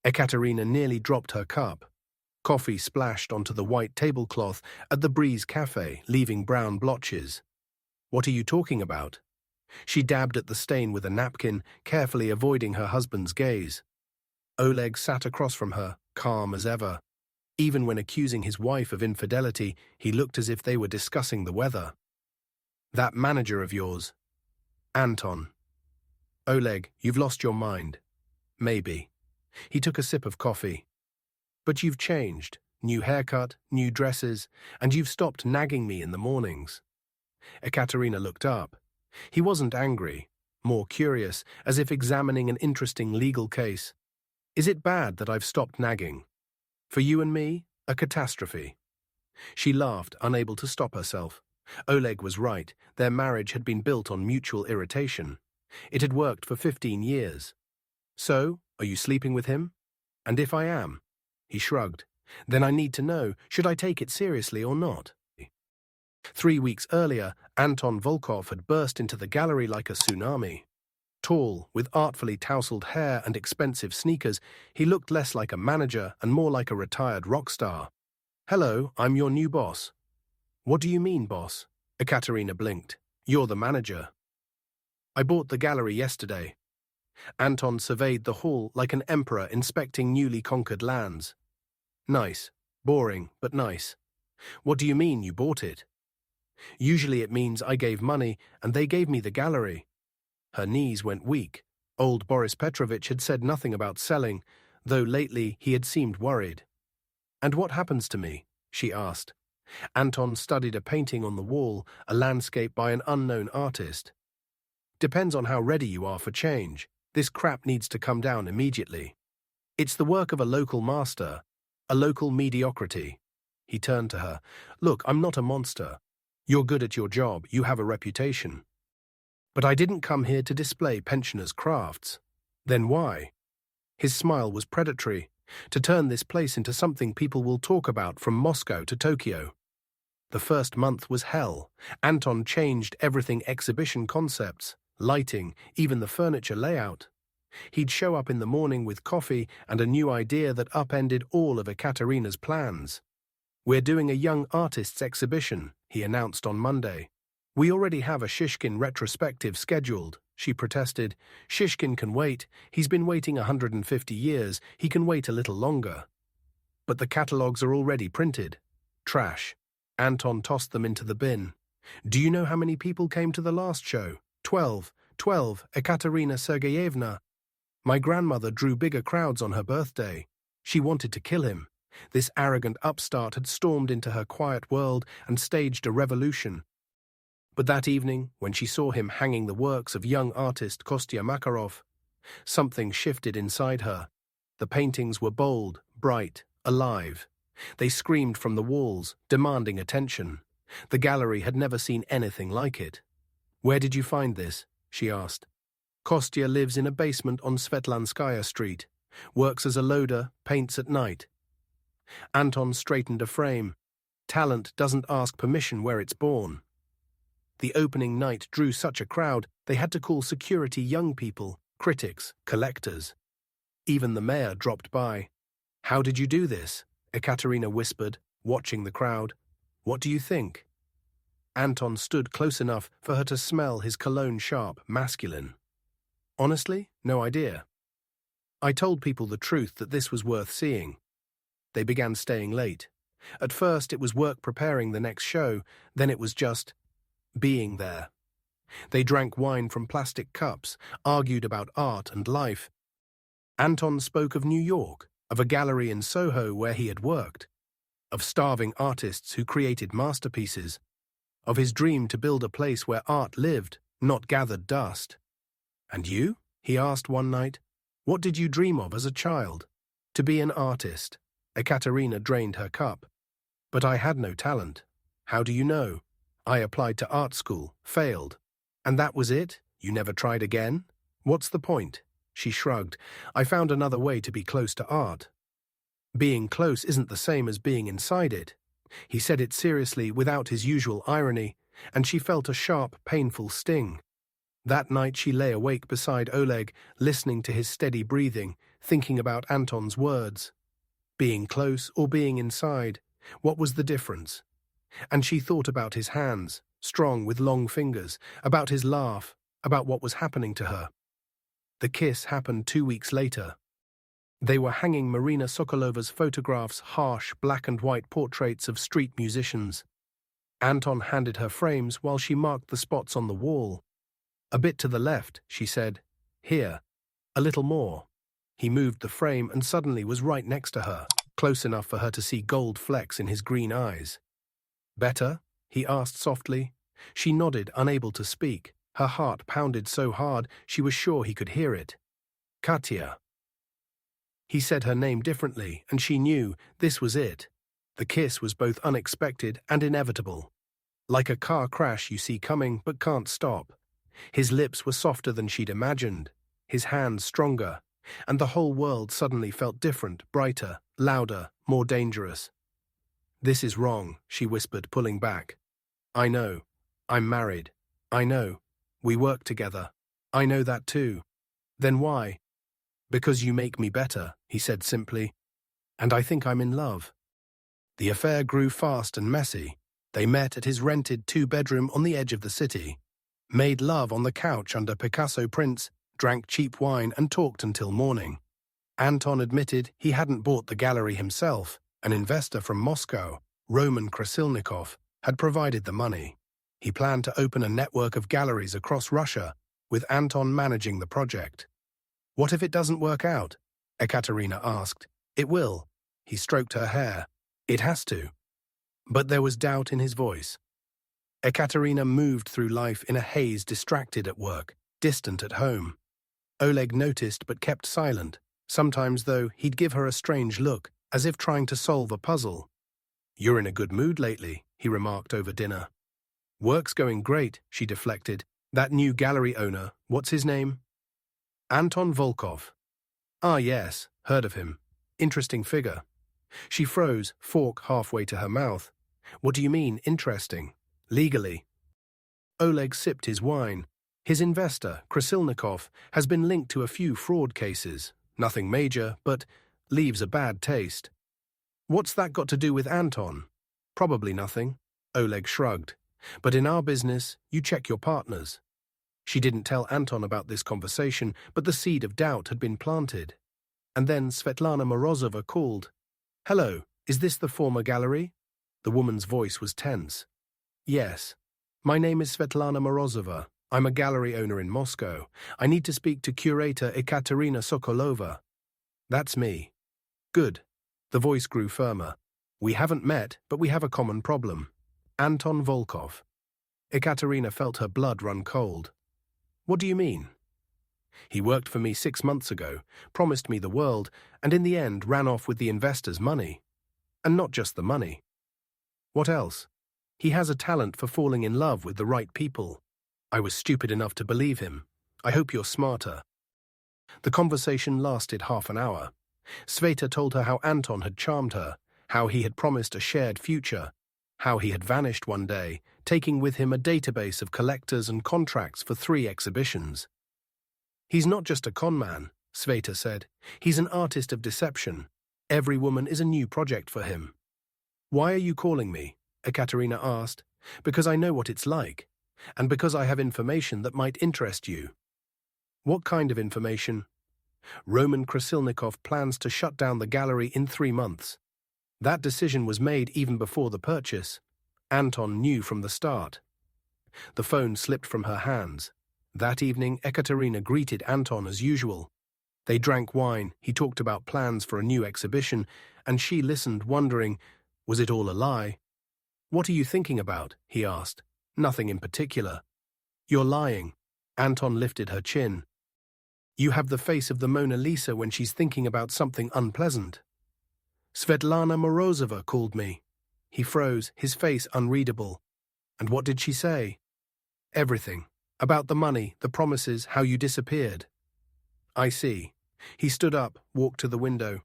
Ekaterina nearly dropped her cup. Coffee splashed onto the white tablecloth at the Breeze Cafe, leaving brown blotches. "What are you talking about?" She dabbed at the stain with a napkin, carefully avoiding her husband's gaze. Oleg sat across from her, calm as ever. Even when accusing his wife of infidelity, he looked as if they were discussing the weather. "That manager of yours." "Anton." "Oleg, you've lost your mind." "Maybe." He took a sip of coffee. "But you've changed. New haircut, new dresses, and you've stopped nagging me in the mornings." Ekaterina looked up. He wasn't angry, more curious, as if examining an interesting legal case. "Is it bad that I've stopped nagging? For you and me, a catastrophe." She laughed, unable to stop herself. Oleg was right. Their marriage had been built on mutual irritation. It had worked for 15 years. "So, are you sleeping with him?" "And if I am?" He shrugged. "Then I need to know, should I take it seriously or not?" 3 weeks earlier, Anton Volkov had burst into the gallery like a tsunami. Tall, with artfully tousled hair and expensive sneakers, he looked less like a manager and more like a retired rock star. "Hello, I'm your new boss." "What do you mean, boss?" Ekaterina blinked. "You're the manager." "I bought the gallery yesterday." Anton surveyed the hall like an emperor inspecting newly conquered lands. "Nice. Boring, but nice." "What do you mean you bought it?" "Usually it means I gave money and they gave me the gallery." Her knees went weak. Old Boris Petrovich had said nothing about selling, though lately he had seemed worried. "And what happens to me?" she asked. Anton studied a painting on the wall, a landscape by an unknown artist. "Depends on how ready you are for change. This crap needs to come down immediately. It's the work of a local master, a local mediocrity." He turned to her. "Look, I'm not a monster. You're good at your job, you have a reputation. But I didn't come here to display pensioners' crafts." "Then why?" His smile was predatory. "To turn this place into something people will talk about from Moscow to Tokyo." The first month was hell. Anton changed everything: exhibition concepts, lighting, even the furniture layout. He'd show up in the morning with coffee and a new idea that upended all of Ekaterina's plans. "We're doing a young artists exhibition," he announced on Monday. "We already have a Shishkin retrospective scheduled," she protested. "Shishkin can wait. He's been waiting 150 years. He can wait a little longer." "But the catalogues are already printed." "Trash." Anton tossed them into the bin. "Do you know how many people came to the last show? 12. 12, Ekaterina Sergeyevna. My grandmother drew bigger crowds on her birthday. She wanted to kill him. This arrogant upstart had stormed into her quiet world and staged a revolution. But that evening, when she saw him hanging the works of young artist Kostya Makarov, something shifted inside her. The paintings were bold, bright, alive. They screamed from the walls, demanding attention. The gallery had never seen anything like it. "Where did you find this?" she asked. "Kostya lives in a basement on Svetlanskaya Street. Works as a loader, paints at night." Anton straightened a frame. Talent doesn't ask permission where it's born. The opening night drew such a crowd, they had to call security young people, critics, collectors. Even the mayor dropped by. "How did you do this?" Ekaterina whispered, watching the crowd. "What do you think?" Anton stood close enough for her to smell his cologne sharp, masculine. "Honestly, no idea. I told people the truth that this was worth seeing." They began staying late. At first it was work preparing the next show, then it was just being there. They drank wine from plastic cups, argued about art and life. Anton spoke of New York, of a gallery in Soho where he had worked, of starving artists who created masterpieces, of his dream to build a place where art lived, not gathered dust. "And you?" he asked one night. "What did you dream of as a child?" "To be an artist." Ekaterina drained her cup. "But I had no talent." "How do you know?" "I applied to art school, failed." "And that was it? You never tried again?" "What's the point?" She shrugged. "I found another way to be close to art." "Being close isn't the same as being inside it." He said it seriously, without his usual irony, and she felt a sharp, painful sting. That night she lay awake beside Oleg, listening to his steady breathing, thinking about Anton's words. Being close or being inside, what was the difference? And she thought about his hands, strong with long fingers, about his laugh, about what was happening to her. The kiss happened 2 weeks later. They were hanging Marina Sokolova's photographs, harsh black and white portraits of street musicians. Anton handed her frames while she marked the spots on the wall. "A bit to the left," she said. "Here. A little more." He moved the frame and suddenly was right next to her, close enough for her to see gold flecks in his green eyes. "Better?" he asked softly. She nodded, unable to speak. Her heart pounded so hard she was sure he could hear it. "Katya." He said her name differently, and she knew this was it. The kiss was both unexpected and inevitable. Like a car crash you see coming but can't stop. His lips were softer than she'd imagined, his hands stronger, and the whole world suddenly felt different, brighter, louder, more dangerous. "This is wrong," she whispered, pulling back. "I know. I'm married. I know. We work together. I know that too." "Then why?" "Because you make me better," he said simply. "And I think I'm in love." The affair grew fast and messy. They met at his rented 2-bedroom on the edge of the city, made love on the couch under Picasso prints, drank cheap wine and talked until morning. Anton admitted he hadn't bought the gallery himself. An investor from Moscow, Roman Krasilnikov, had provided the money. He planned to open a network of galleries across Russia, with Anton managing the project. "What if it doesn't work out?" Ekaterina asked. "It will." He stroked her hair. "It has to." But there was doubt in his voice. Ekaterina moved through life in a haze, distracted at work, distant at home. Oleg noticed but kept silent. Sometimes, though, he'd give her a strange look, as if trying to solve a puzzle. "You're in a good mood lately," he remarked over dinner. "Work's going great," she deflected. "That new gallery owner, what's his name?" "Anton Volkov." "Ah, yes, heard of him. Interesting figure." She froze, fork halfway to her mouth. "What do you mean, interesting? Legally?" Oleg sipped his wine. His investor, Krasilnikov, has been linked to a few fraud cases. Nothing major, but leaves a bad taste. "What's that got to do with Anton?" "Probably nothing." Oleg shrugged. "But in our business, you check your partners." She didn't tell Anton about this conversation, but the seed of doubt had been planted. And then Svetlana Morozova called. "Hello, is this the former gallery?" The woman's voice was tense. "Yes. My name is Svetlana Morozova. I'm a gallery owner in Moscow. I need to speak to curator Ekaterina Sokolova." "That's me." "Good." The voice grew firmer. "We haven't met, but we have a common problem. Anton Volkov." Ekaterina felt her blood run cold. "What do you mean?" "He worked for me 6 months ago, promised me the world, and in the end ran off with the investor's money. And not just the money. What else? He has a talent for falling in love with the right people. I was stupid enough to believe him. I hope you're smarter." The conversation lasted half an hour. Sveta told her how Anton had charmed her, how he had promised a shared future, how he had vanished one day, taking with him a database of collectors and contracts for 3 exhibitions. "He's not just a con man," Sveta said. "He's an artist of deception. Every woman is a new project for him." "Why are you calling me?" Ekaterina asked. "Because I know what it's like, and because I have information that might interest you." "What kind of information?" "Roman Krasilnikov plans to shut down the gallery in 3 months. That decision was made even before the purchase. Anton knew from the start." The phone slipped from her hands. That evening, Ekaterina greeted Anton as usual. They drank wine, he talked about plans for a new exhibition, and she listened, wondering, was it all a lie? "What are you thinking about?" he asked. "Nothing in particular." "You're lying." Anton lifted her chin. "You have the face of the Mona Lisa when she's thinking about something unpleasant." "Svetlana Morozova called me." He froze, his face unreadable. "And what did she say?" "Everything. About the money, the promises, how you disappeared." "I see." He stood up, walked to the window.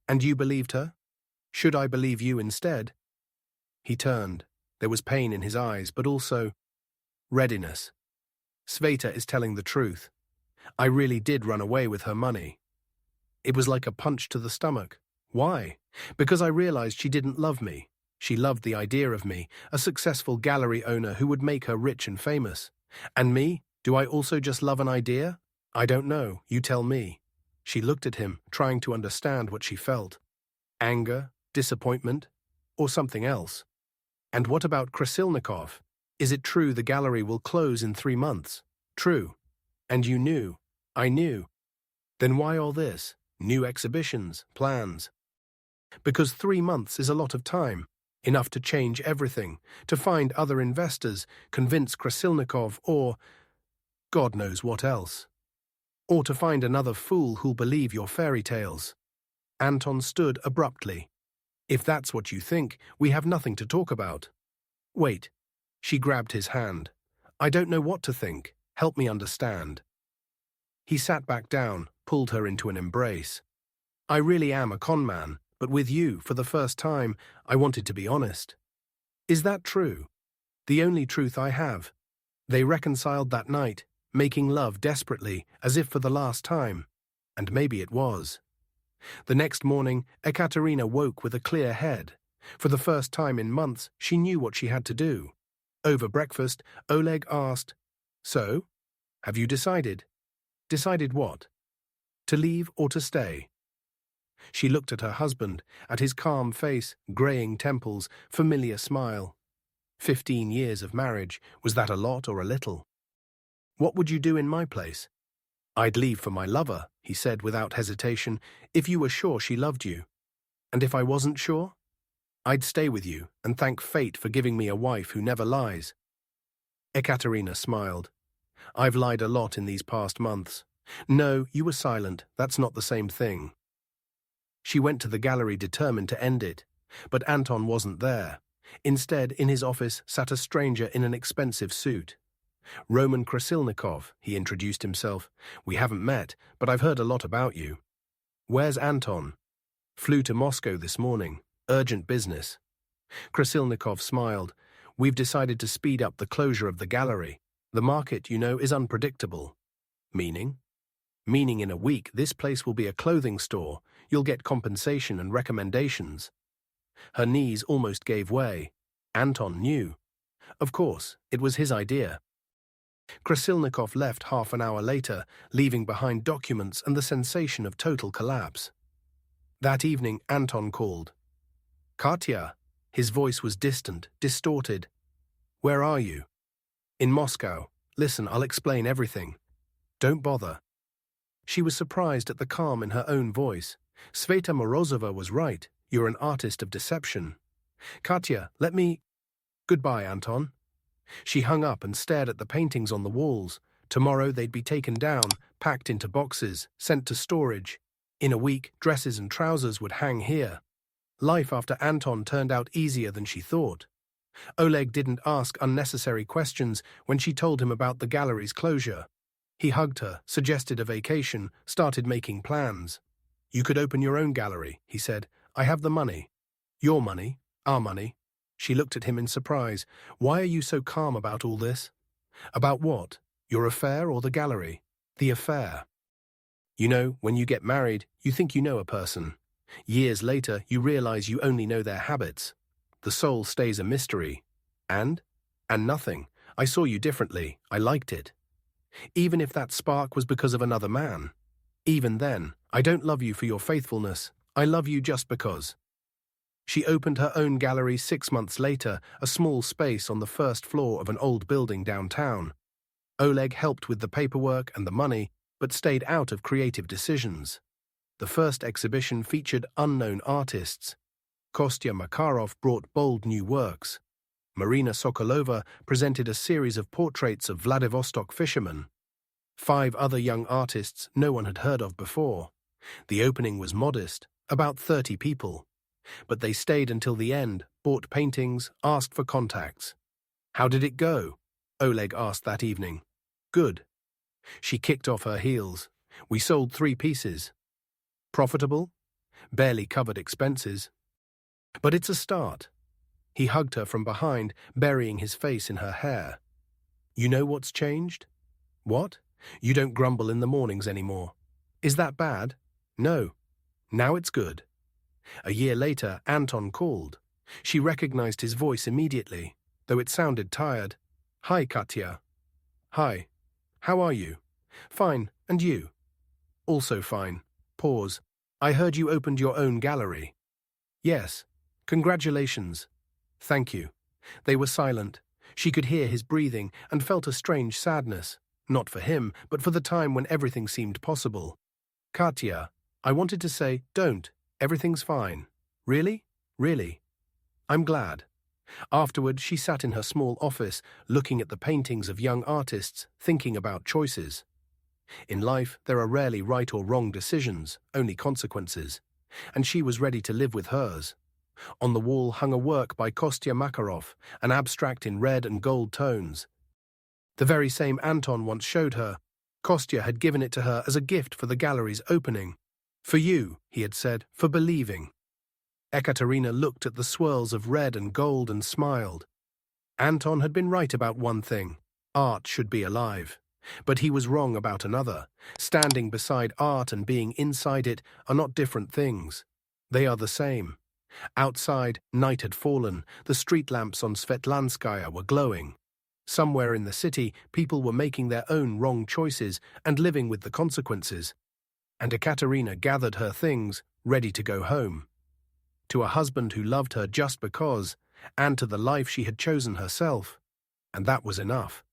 "And you believed her? Should I believe you instead?" He turned. There was pain in his eyes, but also readiness. "Sveta is telling the truth. I really did run away with her money." It was like a punch to the stomach. Why? Because I realized she didn't love me. She loved the idea of me, a successful gallery owner who would make her rich and famous. And me? Do I also just love an idea? I don't know, you tell me. She looked at him, trying to understand what she felt. Anger, disappointment, or something else? And what about Krasilnikov? Is it true the gallery will close in 3 months? True. And you knew. I knew. Then why all this? New exhibitions, plans? Because 3 months is a lot of time. Enough to change everything, to find other investors, convince Krasilnikov, or God knows what else. Or to find another fool who'll believe your fairy tales. Anton stood abruptly. If that's what you think, we have nothing to talk about. Wait. She grabbed his hand. I don't know what to think. Help me understand. He sat back down, pulled her into an embrace. I really am a con man, but with you, for the first time, I wanted to be honest. Is that true? The only truth I have. They reconciled that night, making love desperately, as if for the last time. And maybe it was. The next morning, Ekaterina woke with a clear head. For the first time in months, she knew what she had to do. Over breakfast, Oleg asked, So? Have you decided? Decided what? To leave or to stay? She looked at her husband, at his calm face, greying temples, familiar smile. 15 years of marriage, was that a lot or a little? What would you do in my place? I'd leave for my lover, he said without hesitation, if you were sure she loved you. And if I wasn't sure? I'd stay with you and thank fate for giving me a wife who never lies. Ekaterina smiled. I've lied a lot in these past months. No, you were silent, that's not the same thing. She went to the gallery determined to end it, but Anton wasn't there. Instead, in his office sat a stranger in an expensive suit. Roman Krasilnikov, he introduced himself. We haven't met, but I've heard a lot about you. Where's Anton? Flew to Moscow this morning. Urgent business. Krasilnikov smiled. We've decided to speed up the closure of the gallery. The market, you know, is unpredictable. Meaning? Meaning in a week this place will be a clothing store. You'll get compensation and recommendations. Her knees almost gave way. Anton knew. Of course, it was his idea. Krasilnikov left half an hour later, leaving behind documents and the sensation of total collapse. That evening, Anton called. Katya. His voice was distant, distorted. Where are you? In Moscow. Listen, I'll explain everything. Don't bother. She was surprised at the calm in her own voice. Sveta Morozova was right. You're an artist of deception. Katya, let me... Goodbye, Anton. She hung up and stared at the paintings on the walls. Tomorrow they'd be taken down, packed into boxes, sent to storage. In a week, dresses and trousers would hang here. Life after Anton turned out easier than she thought. Oleg didn't ask unnecessary questions when she told him about the gallery's closure. He hugged her, suggested a vacation, started making plans. You could open your own gallery, he said. I have the money. Your money, our money. She looked at him in surprise. Why are you so calm about all this? About what? Your affair or the gallery? The affair. You know, when you get married, you think you know a person. Years later, you realize you only know their habits. The soul stays a mystery. And nothing. I saw you differently. I liked it. Even if that spark was because of another man. Even then, I don't love you for your faithfulness. I love you just because. She opened her own gallery 6 months later, a small space on the first floor of an old building downtown. Oleg helped with the paperwork and the money, but stayed out of creative decisions. The first exhibition featured unknown artists. Kostya Makarov brought bold new works. Marina Sokolova presented a series of portraits of Vladivostok fishermen. 5 other young artists no one had heard of before. The opening was modest, about 30 people. But they stayed until the end, bought paintings, asked for contacts. How did it go? Oleg asked that evening. Good. She kicked off her heels. We sold 3 pieces. Profitable? Barely covered expenses. But it's a start. He hugged her from behind, burying his face in her hair. You know what's changed? What? You don't grumble in the mornings anymore. Is that bad? No, Now it's good. A year later, Anton called. She recognized his voice immediately, though it sounded tired. Hi, Katya. Hi. How are you? Fine, and you? Also fine. Pause. I heard you opened your own gallery. Yes. Congratulations. Thank you. They were silent. She could hear his breathing and felt a strange sadness, not for him, but for the time when everything seemed possible. Katya, I wanted to say, don't. Everything's fine. Really? Really? I'm glad. Afterward, she sat in her small office, looking at the paintings of young artists, thinking about choices. In life, there are rarely right or wrong decisions, only consequences, and she was ready to live with hers. On the wall hung a work by Kostya Makarov, an abstract in red and gold tones. The very same Anton once showed her. Kostya had given it to her as a gift for the gallery's opening. For you, he had said, for believing. Ekaterina looked at the swirls of red and gold and smiled. Anton had been right about one thing. Art should be alive. But he was wrong about another. Standing beside art and being inside it are not different things. They are the same. Outside, night had fallen. The street lamps on Svetlanskaya were glowing. Somewhere in the city, people were making their own wrong choices and living with the consequences. And Ekaterina gathered her things, ready to go home. To a husband who loved her just because, and to the life she had chosen herself. And that was enough.